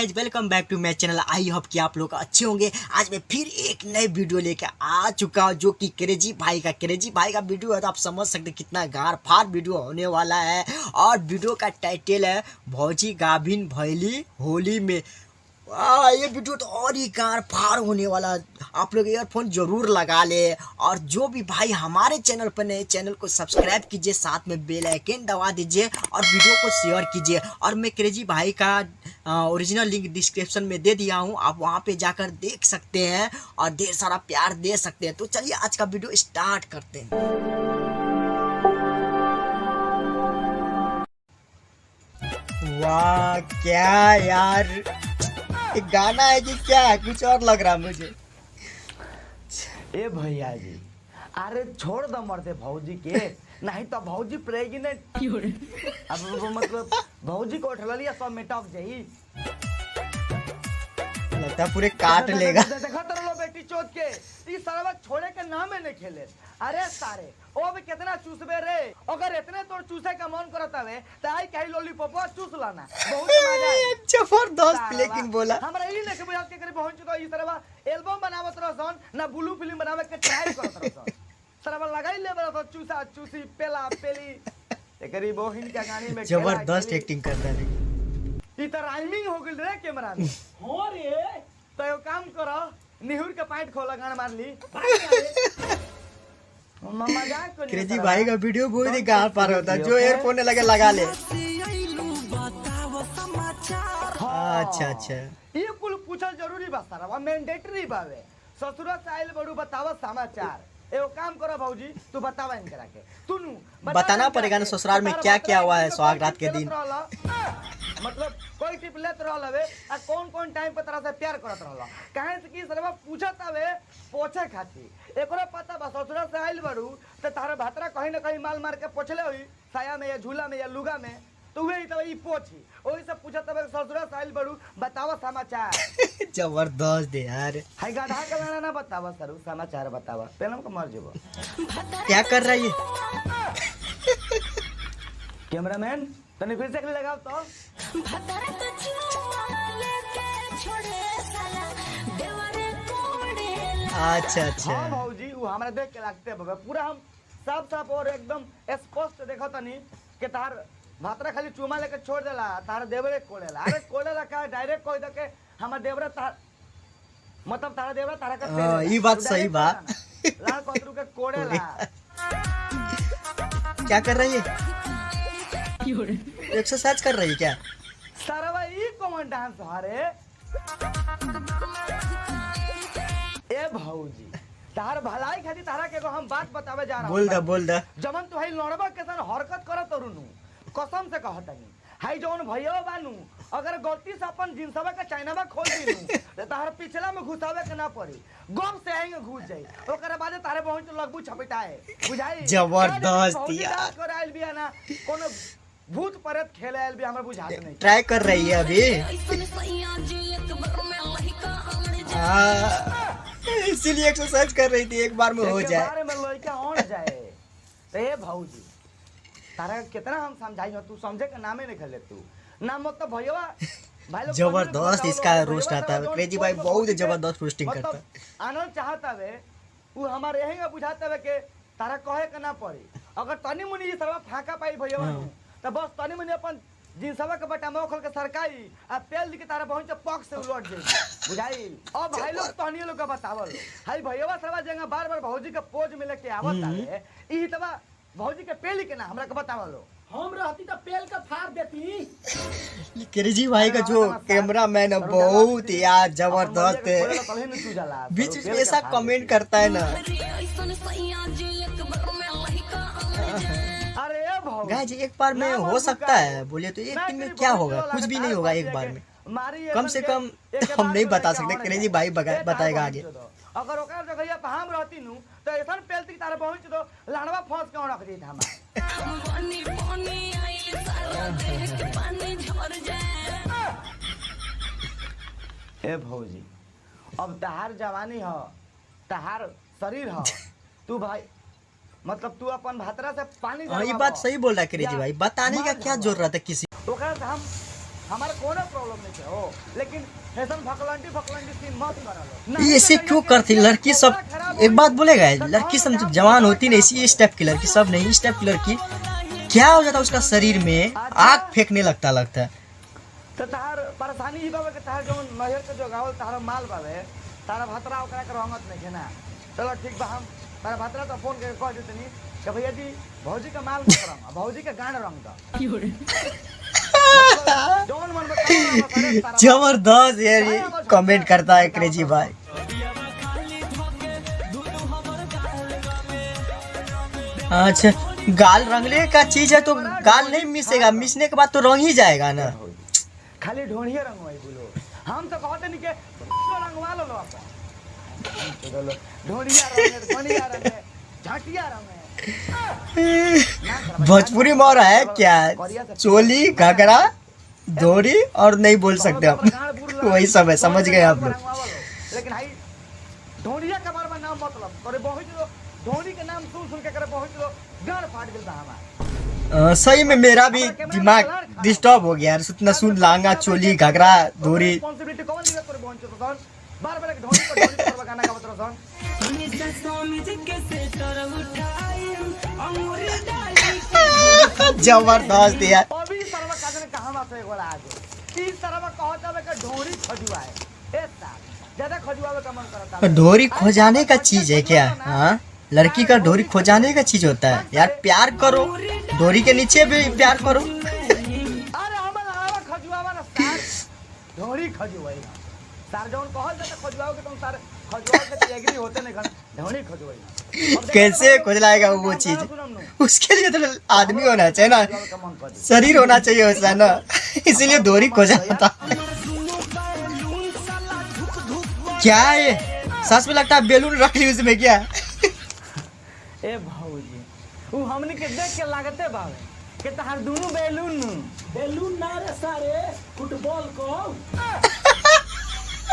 Guys, welcome back to my channel. I hope कि आप लोग अच्छे होंगे। आज मैं फिर एक नए वीडियो लेके आ चुका हूँ जो कि क्रेजी भाई का वीडियो है। तो आप समझ सकते कितना गार फार वीडियो होने वाला है। और वीडियो का टाइटल है भौजी गाभिन भैली होली में। ये वीडियो तो और ही कार फार होने वाला। आप लोग ईयरफोन जरूर लगा ले। और जो भी भाई हमारे चैनल पर नए, चैनल को सब्सक्राइब कीजिए, साथ में बेल आइकन दबा दीजिए और वीडियो को शेयर कीजिए। और मैं क्रेजी भाई का ओरिजिनल लिंक डिस्क्रिप्शन में दे दिया हूँ, आप वहाँ पे जाकर देख सकते हैं और ढेर सारा प्यार दे सकते हैं। तो चलिए आज का वीडियो स्टार्ट करते हैं। वाह क्या यार, एक गाना है कि क्या है, कुछ और लग रहा है मुझे। ए भैया जी, अरे छोड़ दो मरते भौजी के, नहीं तो भौजी प्रेग्नेंट अब मतलब भौजी को उठल लिया सब मिटक जाई। लगता है पूरे काट लेगा। देखा तो लो बेटी चोद के ई सरवा छोड़े के नाम में नहीं खेले। अरे सारे ओ भी कितना चूसबे रे। अगर इतने तोड़ चूसे का मन करत हवे त आई कहीं लॉलीपॉप चूस लाना, बहुत मजा आए। जबरदस्त लेकिन बोला। हमरा ई लेके बुझात के करे पहुंच तो ई सरवा एल्बम बनावत रहसन ना ब्लू फिल्म बनावे के ट्राई करत रहसन। सरवा लगाई ले बड़ा चूसा चूसी पेला पेली एकरी बहिन के गानी में जबरदस्त एक्टिंग करता है। ई त राइमिंग हो गेल रे कैमरा में। हो रे तो एगो काम करो, निहुर के पाइट खोला गान मार ली। मजाक को क्रेजी भाई का वीडियो बहुत ही गाल पार होता है। जो एयरफोन लगे लगा ले। अच्छा ये कुल पूछल जरूरी बा सारा, मैंडेटरी बावे। ससुरा से आइल बड़ू बतावा समाचार। एगो काम करो भौजी, तू बतावा इनकरा के। तूनु बताना पड़ेगा ना ससुराल में क्या क्या हुआ है सुहाग रात के दिन। मतलब कोई टिप लेत रहल हवे आ कौन टाइम पे तरह से प्यार करत रहल। काहे से कि सरवा पूछत हवे पोछे खातिर। एकरो पता बा ससुरा से आइल बड़ू त तारे भातरा कहीं ना कहीं माल मार के पोछले होई, साया में या झूला में या लुगा में। तो वही तो ई पोछी ओही से पूछत हवे ससुरा से आइल बड़ू बतावा समाचार। जबरदस्त यार। हाय गाधा के लाना ना बतावा सरू समाचार बतावा, पेलम को मर जेबो। क्या कर रहा है ये कैमरामैन? तने फिर से लगाओ तो। अच्छा हाँ भौजी, वो हमरा देख के लगते बाबा पूरा हम साफ और एकदम स्पष्ट देखो तनी के तार भातरा खाली चुमा लेके छोड़ देला, तार देवरे कोड़ेला। अरे कोड़ेला का डायरेक्ट कोई दके हमर देवरे तार मतलब तारा देवरा तारा का ये बात सही बा। लाल कोतरू के कोड़ेला। क्या कर रही है? एक्सरसाइज कर रही है क्या? सरवा ई कौन डांस हरे? ए भौजी, तार भलाई खातिर तारा के हम बात बतावे जा रहा हूं। बोल दा। जमन तू हई लड़बा के सन हरकत करत रुनु, कसम से कहतनी हाई जौन भैया बानू, अगर गलती से अपन जिंसवा का चाइनावा खोल दीनू त तार पिछला में घुसावे के ना पड़ी, गम से आएंगे घुस जाई। ओकरे बाद तारे पहुंच लगबू छपटाए, बुझाई? जबरदस्त यार। कर आइल बिया ना कोनो भूत प्रेत खेले आइल बिया, हमरा बुझात नहीं। ट्राई कर रही है अभी। इसीलिए एक्सरसाइज कर रही थी, एक बार में हो जाए। बारे में लड़का ऑन जाए। ए भौजी, तारा कितना हम समझाई हो, तू समझे के नामे नहीं खेले तू ना। मतलब भैया भाई लोग जबरदस्त इसका रोस्ट आता है। क्रेजी भाई बहुत जबरदस्त रोस्टिंग करता है। आनंद चाहता वे वो हमारे यही बुझाता वे के तारा कहे के ना पड़ी। अगर तनी मुनी सरवा फाका पाई भैया तो बस तनी मुनी अपन जिनसवा के बटामा खोल के सरकाई आ तेल के तारा पहुंच पक से उलट जाई, बुझाई? अब भाई लोग तनी लोग का बतावल हाई भैया सरवा जगह बार भौजी के पोज में लेके आवत है। ई तबा भौजी के पेली के ना हमरा के बतावलो। हम रहती तो पेल का फाड़ देती। क्रेजी भाई का जो कैमरामैन है बहुत यार जबरदस्त है। बीच में ऐसा कमेंट करता है ना। अरे गाइस एक बार में हो सकता है, बोले तो एक दिन में क्या होगा? कुछ भी नहीं होगा एक बार में। कम से कम हम नहीं बता सकते, क्रेजी भाई बताएगा आगे। अगर ओकर जगह पे हम रहती नु तो ऐसन पेलती तारे पहुंच तो लाड़वा फंस के रख दी हम। ए भौजी, अब तहार जवानी हो, तहार शरीर हो, तू भाई मतलब तू अपन भातरा से पानी ये बात सही बोल रहा है क्रेजी भाई। बताने का क्या जरूरत है किसी। ओकरा से हम हमारे कोनो प्रॉब्लम नहीं है हो, लेकिन फैशन फकलंडी सीन मत करा लो। ऐसे क्यों करती लड़की सब? एक बात बोलेगा, लड़की सब जब जवान होती ना इस टाइप की लड़की, सब नहीं इस टाइप की लड़की, क्या हो जाता है उसका शरीर में आग फेंकने लगता है। तो तार परेशानी ही बाबे के तार जो नहर के जो गावल तार माल बाबे तारा भतरा ओकरा के रहमत नहीं है ना। चलो ठीक बा, हम तारा भतरा तो फोन करके कह देतनी कि भैया जी भौजी का माल मत रंग, भौजी के गांड रंग दो। जौन मन बताओ जबरदस्त यार, ये कमेंट करता है क्रेजी भाई। अच्छा, गाल रंगने का चीज है तो गाल नहीं मिसेगा, मिसने के बाद तो रंग ही जाएगा ना। खाली ढोणिया रंगवाई बोलो, हम तो कहते नहीं के रंगवा लो अपन, ढोणिया रंगे झाटिया रंगे। भोजपुरी में रहा है क्या, चोली घाघरा धोरी और नहीं बोल सकते हम, वही सब है, समझ गए आप लोग। लेकिन भाई ढोणिया के बारे में नाम मतलब करे बहुत लोग धोनी के नाम सुन के करे बहुत लोग गाड़ फाट गया हमारा। सही में मेरा भी दिमाग डिस्टर्ब हो गया यार, इतना सुन लहंगा चोली घाघरा धोरी। रिस्पांसिबिलिटी कौन दिया तोरे बहन चोद सन बार-बार के ढोनी पर गाना गावत रहसन। जबरदस्त यार। अभी सरवा काजन कहां बात है गोला आज इस तरह में कहत है कि ढोरी खजुआ है, ए साहब ज्यादा खजुआवे का मन करता है। ढोरी खोजाने का चीज है क्या? हाँ, लड़की का ढोरी खोजाने का चीज होता है यार। प्यार करो, ढोरी के नीचे भी प्यार करो। अरे हमारा खजुआवा ना सार ढोरी खजुआई सार जौन कहल जाता खजुआव के तुम सार खजुआव के एग्री होते नहीं ढोरी खजुआई। कैसे खोजलाएगा वो चीज? उसके लिए तो आदमी होना चाहिए ना, शरीर होना चाहिए वैसा ना, इसीलिए ढोरी खोजा था। क्या है सच में लगता है बैलून रख ली उसमें क्या? ए भौजी वो हमने के देख के लागते बावे के तहार दोनों बैलून ना रे सारे फुटबॉल को।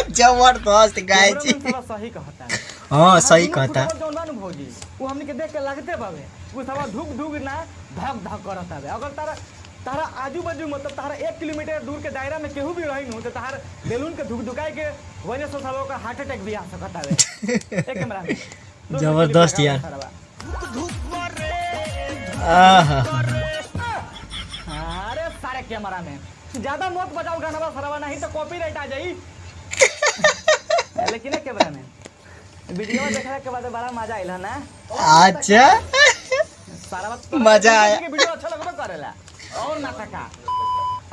जबरदस्त गाय जी। सही कहता है। हाँ सही कहता है। भौजी वो हमने के देख के लागते बावे वो सब धुक ना धक धक करता है। अगर तारा आजू बाजू मतलब तारा 1 किलोमीटर दूर के दायरा में केहू भी रही न तो तार बैलून के धुकाई के वजह से सब का हार्ट अटैक भी आ सकता है। एक कैमरा में जबरदस्त यार। अरे सारे कैमरा में ज्यादा मत बजाओ गाना सरवा नहीं तो कॉपीराइट आ जाई। लेकिन कैमरा में वीडियो देखने के बाद बड़ा मजा आइला ना। अच्छा सारा मजा आया। वीडियो अच्छा लगबे करेला और ना थका।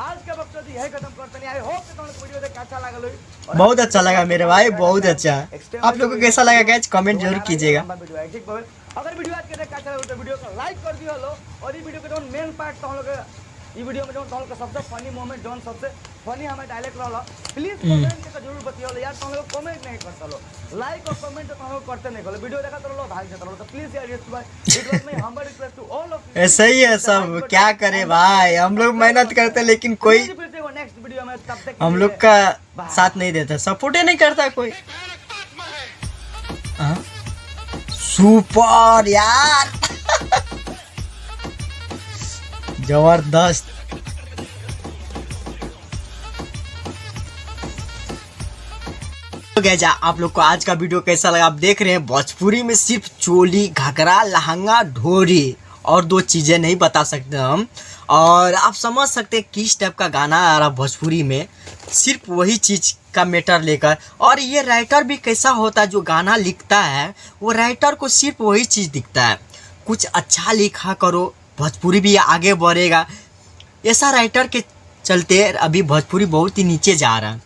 आज का वक्त यही खत्म करते नहीं। आई होप कि तुमको वीडियो देख अच्छा लागल होई। बहुत अच्छा लगा मेरे भाई, बहुत अच्छा। आप लोगों को कैसा लगा गाइस कमेंट जरूर कीजिएगा। अगर वीडियो आज के देख अच्छा लगा तो वीडियो को लाइक कर दियो लो। और ये वीडियो के जो मेन पार्ट तो हम लोग ये वीडियो में जो तोल का सबसे फनी मोमेंट जोन सबसे फनी हमें डायलॉग रहला प्लीज कमेंट के जरूर बताइयो यार। तुम लोग कमेंट नहीं करता लो, लाइक और कमेंट तो तुम लोग करते नहीं करो। वीडियो देखा तो लो भाई से तो प्लीज यार रिक्वेस्ट में humble request to all of you. ऐसा ही है सब, क्या करे भाई, हम लोग मेहनत करते लेकिन कोई नेक्स्ट वीडियो में तब तक हम लोग का साथ नहीं देता, सपोर्ट ही नहीं करता कोई। सुपर यार जबरदस्त। गाइस आप लोग को आज का वीडियो कैसा लगा? आप देख रहे हैं भोजपुरी में सिर्फ चोली घाघरा लहंगा ढोरी और 2 चीज़ें नहीं बता सकते हम। और आप समझ सकते हैं किस टाइप का गाना आ रहा भोजपुरी में, सिर्फ वही चीज़ का मैटर लेकर। और ये राइटर भी कैसा होता है, जो गाना लिखता है वो राइटर को सिर्फ वही चीज़ दिखता है, कुछ अच्छा लिखा करो भोजपुरी भी आगे बढ़ेगा। ऐसा राइटर के चलते अभी भोजपुरी बहुत ही नीचे जा रहा है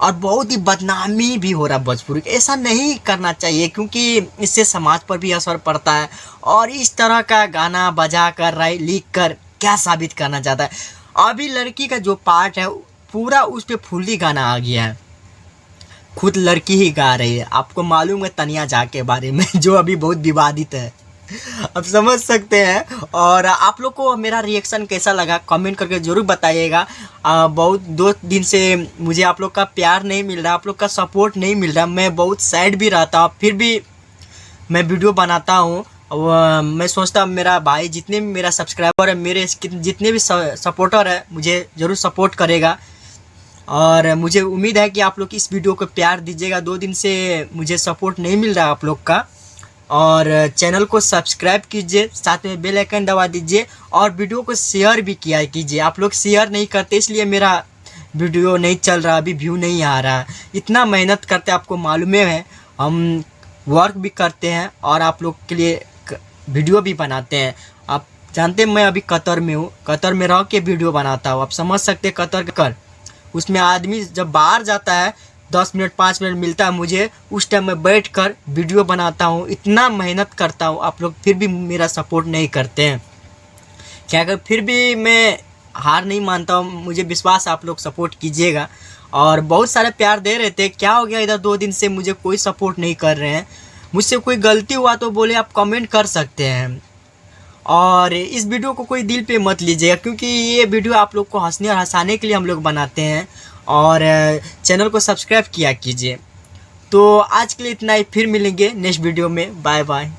और बहुत ही बदनामी भी हो रहा है भोजपुरी। ऐसा नहीं करना चाहिए क्योंकि इससे समाज पर भी असर पड़ता है। और इस तरह का गाना बजा कर लिख कर क्या साबित करना चाहता है? अभी लड़की का जो पार्ट है पूरा उस पर फुल्ली गाना आ गया है, खुद लड़की ही गा रही है। आपको मालूम है तनिया झा के बारे में जो अभी बहुत विवादित है, आप समझ सकते हैं। और आप लोग को मेरा रिएक्शन कैसा लगा कमेंट करके ज़रूर बताइएगा। बहुत 2 दिन से मुझे आप लोग का प्यार नहीं मिल रहा, आप लोग का सपोर्ट नहीं मिल रहा, मैं बहुत सैड भी रहता हूँ, फिर भी मैं वीडियो बनाता हूँ मैं सोचता हूँ मेरा भाई जितने भी मेरा सब्सक्राइबर है, मेरे जितने भी सपोर्टर है, मुझे ज़रूर सपोर्ट करेगा। और मुझे उम्मीद है कि आप लोग इस वीडियो को प्यार दीजिएगा। 2 दिन से मुझे सपोर्ट नहीं मिल रहा आप लोग का। और चैनल को सब्सक्राइब कीजिए, साथ में बेल आइकन दबा दीजिए और वीडियो को शेयर भी किया कीजिए। आप लोग शेयर नहीं करते, इसलिए मेरा वीडियो नहीं चल रहा, अभी व्यू नहीं आ रहा। इतना मेहनत करते आपको मालूम है, हम वर्क भी करते हैं और आप लोग के लिए वीडियो भी बनाते हैं। आप जानते हैं मैं अभी कतर में हूँ, कतर में रह के वीडियो बनाता हूँ। आप समझ सकते हैं कतर उसमें आदमी जब बाहर जाता है 10 मिनट 5 मिनट मिलता है मुझे, उस टाइम मैं बैठ कर वीडियो बनाता हूँ। इतना मेहनत करता हूँ, आप लोग फिर भी मेरा सपोर्ट नहीं करते हैं। क्या अगर फिर भी मैं हार नहीं मानता हूँ, मुझे विश्वास आप लोग सपोर्ट कीजिएगा। और बहुत सारे प्यार दे रहे थे, क्या हो गया इधर 2 दिन से मुझे कोई सपोर्ट नहीं कर रहे हैं। मुझसे कोई गलती हुआ तो बोले आप कमेंट कर सकते हैं। और इस वीडियो को कोई दिल पे मत लीजिएगा, क्योंकि ये वीडियो आप लोग को हंसने और हंसाने के लिए हम लोग बनाते हैं। और चैनल को सब्सक्राइब किया कीजिए। तो आज के लिए इतना ही, फिर मिलेंगे नेक्स्ट वीडियो में। Bye bye.